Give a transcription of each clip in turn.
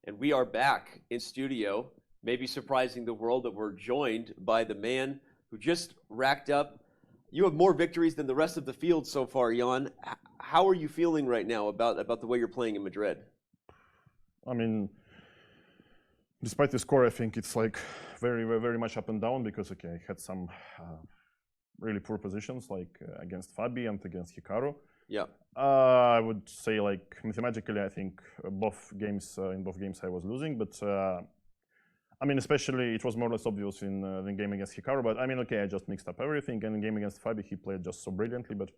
And we are back in studio, maybe surprising the world that we're joined by the man who just racked up. You have more victories than the rest of the field so far, Jan. How are you feeling right now about the way you're playing in Madrid? I mean, despite the score, I think it's like very much up and down because, okay, I had some really poor positions like against Fabi and against Hikaru. Yeah. I would say like mathematically, I think in both games I was losing, but I mean, especially it was more or less obvious in the game against Hikaru. But I mean, okay, I just mixed up everything. And in the game against Fabi, he played just so brilliantly, but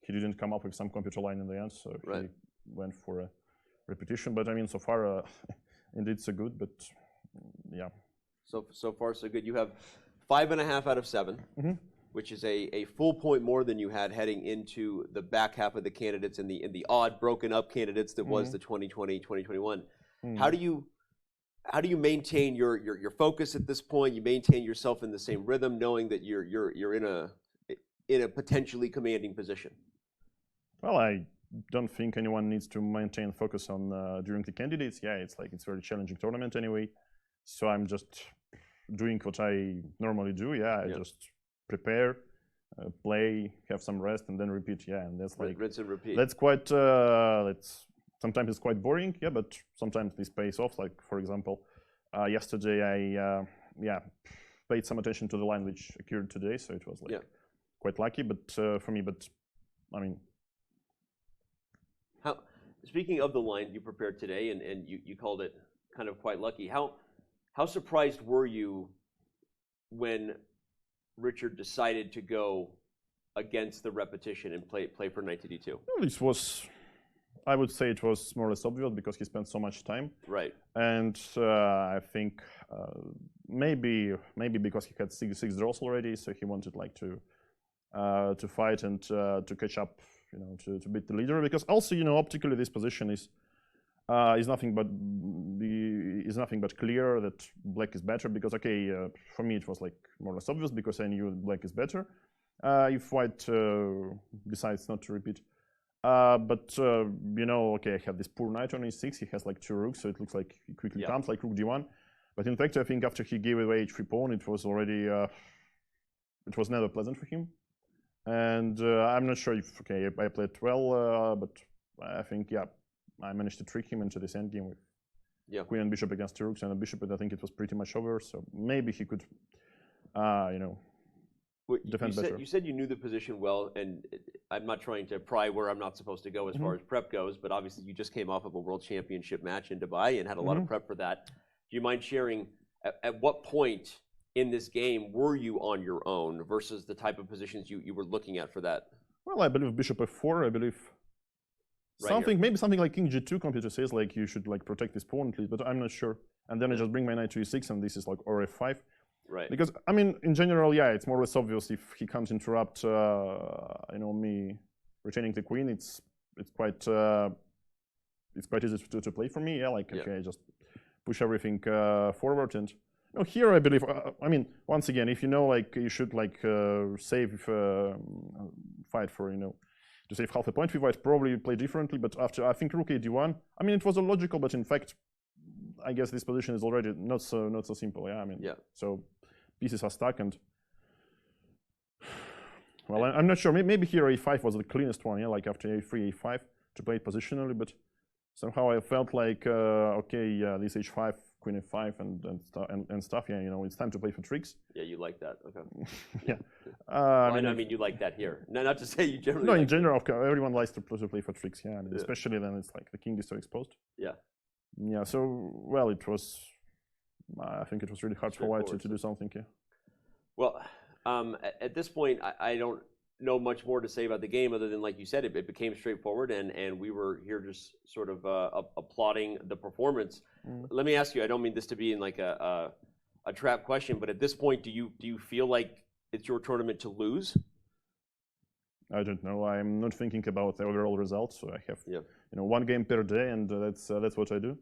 he didn't come up with some computer line in the end, so right. He went for a repetition. But I mean, so far, indeed, so good. But yeah. So far, so good. You have 5.5 out of 7. Mm-hmm. Which is a full point more than you had heading into the back half of the candidates in the odd broken up candidates that was the 2020, 2021. How do you maintain your focus at this point? You maintain yourself in the same rhythm, knowing that you're in a potentially commanding position. Well, I don't think anyone needs to maintain focus on during the candidates. Yeah, it's a very challenging tournament anyway. So I'm just doing what I normally do. Yeah, I just prepare, play, have some rest, and then repeat. Yeah, and that's like rinse and repeat. That's quite. Sometimes it's quite boring. Yeah, but sometimes this pays off. Like for example, yesterday I paid some attention to the line which occurred today, so it was like quite lucky. But for me, but I mean, speaking of the line you prepared today, and you called it kind of quite lucky. How surprised were you when Richard decided to go against the repetition and play for knight to d2? Well, this was, I would say it was more or less obvious because he spent so much time. Right. And I think maybe because he had six draws already, so he wanted like to fight and to catch up, to beat the leader. Because also, optically this position is nothing but clear that black is better, because for me it was like more or less obvious because I knew black is better if white decides not to repeat. But I have this poor knight on e6. He has like 2 rooks, so it looks like he quickly comes like rook d1. But in fact, I think after he gave away h3 pawn, it was already it was never pleasant for him. And I'm not sure if I played well, but I think I managed to trick him into this endgame with queen and bishop against 2 rooks and a bishop, but I think it was pretty much over. So maybe he could, defend better. You said you knew the position well, and I'm not trying to pry where I'm not supposed to go as far as prep goes, but obviously you just came off of a world championship match in Dubai and had a lot of prep for that. Do you mind sharing at what point in this game were you on your own versus the type of positions you were looking at for that? Well, I believe bishop f4, I believe. Maybe something like king g2 computer says like you should like protect this pawn at least, but I'm not sure. And then I just bring my knight to e6, and this is like or f5. Right. Because I mean, in general, it's more or less obvious if he can't interrupt, me retaining the queen. It's quite easy to play for me. I just push everything forward, and here I believe. I mean, once again, if you should save fight for to save half a point with white, probably play differently. But after I think rook d1, I mean, it was illogical, but in fact, I guess this position is already not so simple. Yeah, I mean, so pieces are stuck, and well, I'm not sure. Maybe here a5 was the cleanest one. Yeah, like after a3, a5 to play it positionally, but somehow I felt like this h5, queen f5, and stuff. Yeah, it's time to play for tricks. Yeah, you like that. Okay. Yeah. I mean, you like that here. No, not to say you generally. No, in general, everyone likes to play for tricks. Yeah, and especially then it's like the king is so exposed. Yeah. Yeah. So well, it was. I think it was really hard for white to do something here. Well, at this point, I don't know much more to say about the game other than, like you said, it became straightforward, and we were here just sort of applauding the performance. Let me ask you, I don't mean this to be in like a trap question, but at this point, do you feel like it's your tournament to lose? I don't know. I'm not thinking about the overall results. So I have one game per day, and that's what I do.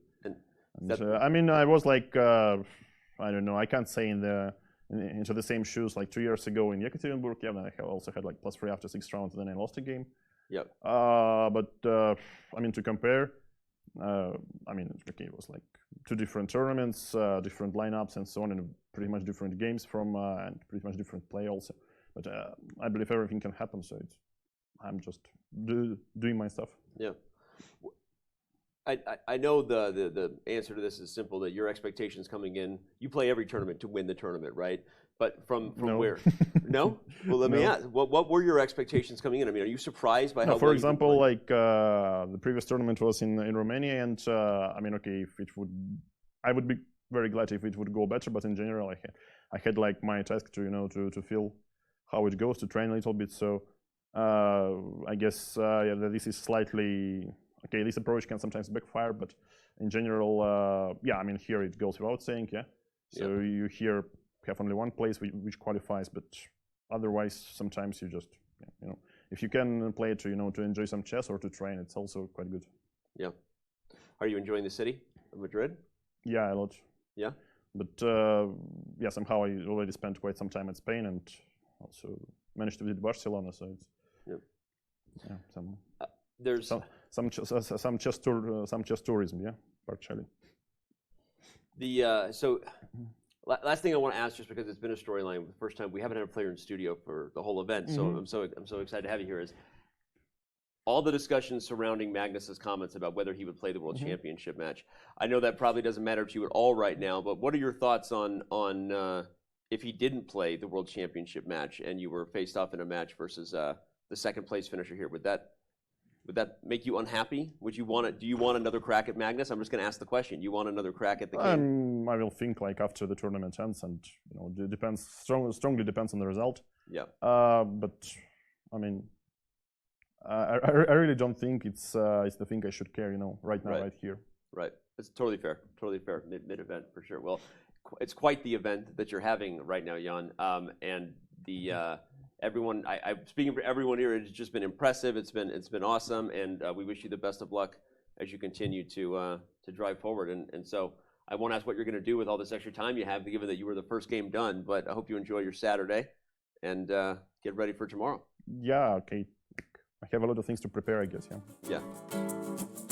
And I mean, I was like I don't know. I can't say into the same shoes like 2 years ago in Yekaterinburg. Yeah, and I also had like +3 after 6 rounds, and then I lost a game. Yep. But I mean, to compare, I mean, okay, it was like 2 different tournaments, different lineups, and so on, and pretty much different games from and pretty much different play also. But I believe everything can happen, so I'm just doing my stuff. Yeah. I know the answer to this is simple, that your expectations coming in, you play every tournament to win the tournament, right? But from where? No? Well, let me ask. What were your expectations coming in? I mean, are you surprised by how for well example, like the previous tournament was in Romania, and I mean, okay, if it would, I would be very glad if it would go better. But in general, I had like my task to to feel how it goes, to train a little bit. So I guess yeah, this is slightly. Okay, this approach can sometimes backfire, but in general, yeah, I mean, here it goes without saying, yeah. So you here have only one place which qualifies, but otherwise, sometimes you just, you know, if you can play it to, to enjoy some chess or to train, it's also quite good. Yeah. Are you enjoying the city of Madrid? Yeah, a lot. Yeah. But yeah, somehow I already spent quite some time in Spain and also managed to visit Barcelona, so it's yeah, there's some chess tourism, yeah, partially. So last thing I want to ask, just because it's been a storyline, the first time we haven't had a player in studio for the whole event, so I'm so excited to have you here. Is all the discussions surrounding Magnus's comments about whether he would play the World Championship match. I know that probably doesn't matter to you at all right now, but what are your thoughts on if he didn't play the World Championship match and you were faced off in a match versus the second place finisher here? Would that make you unhappy? Would you want it? Do you want another crack at Magnus? I'm just going to ask the question. You want another crack at the game? I will think like after the tournament ends, and it depends. Strongly depends on the result. Yeah. But I mean, I really don't think it's the thing I should care. Right now, right here. Right. It's totally fair. Totally fair. Mid event for sure. Well, it's quite the event that you're having right now, Jan. And the everyone, I'm speaking for everyone here. It's just been impressive. It's been awesome, and we wish you the best of luck as you continue to drive forward. And so I won't ask what you're going to do with all this extra time you have, given that you were the first game done. But I hope you enjoy your Saturday and get ready for tomorrow. Yeah. Okay. I have a lot of things to prepare, I guess. Yeah. Yeah.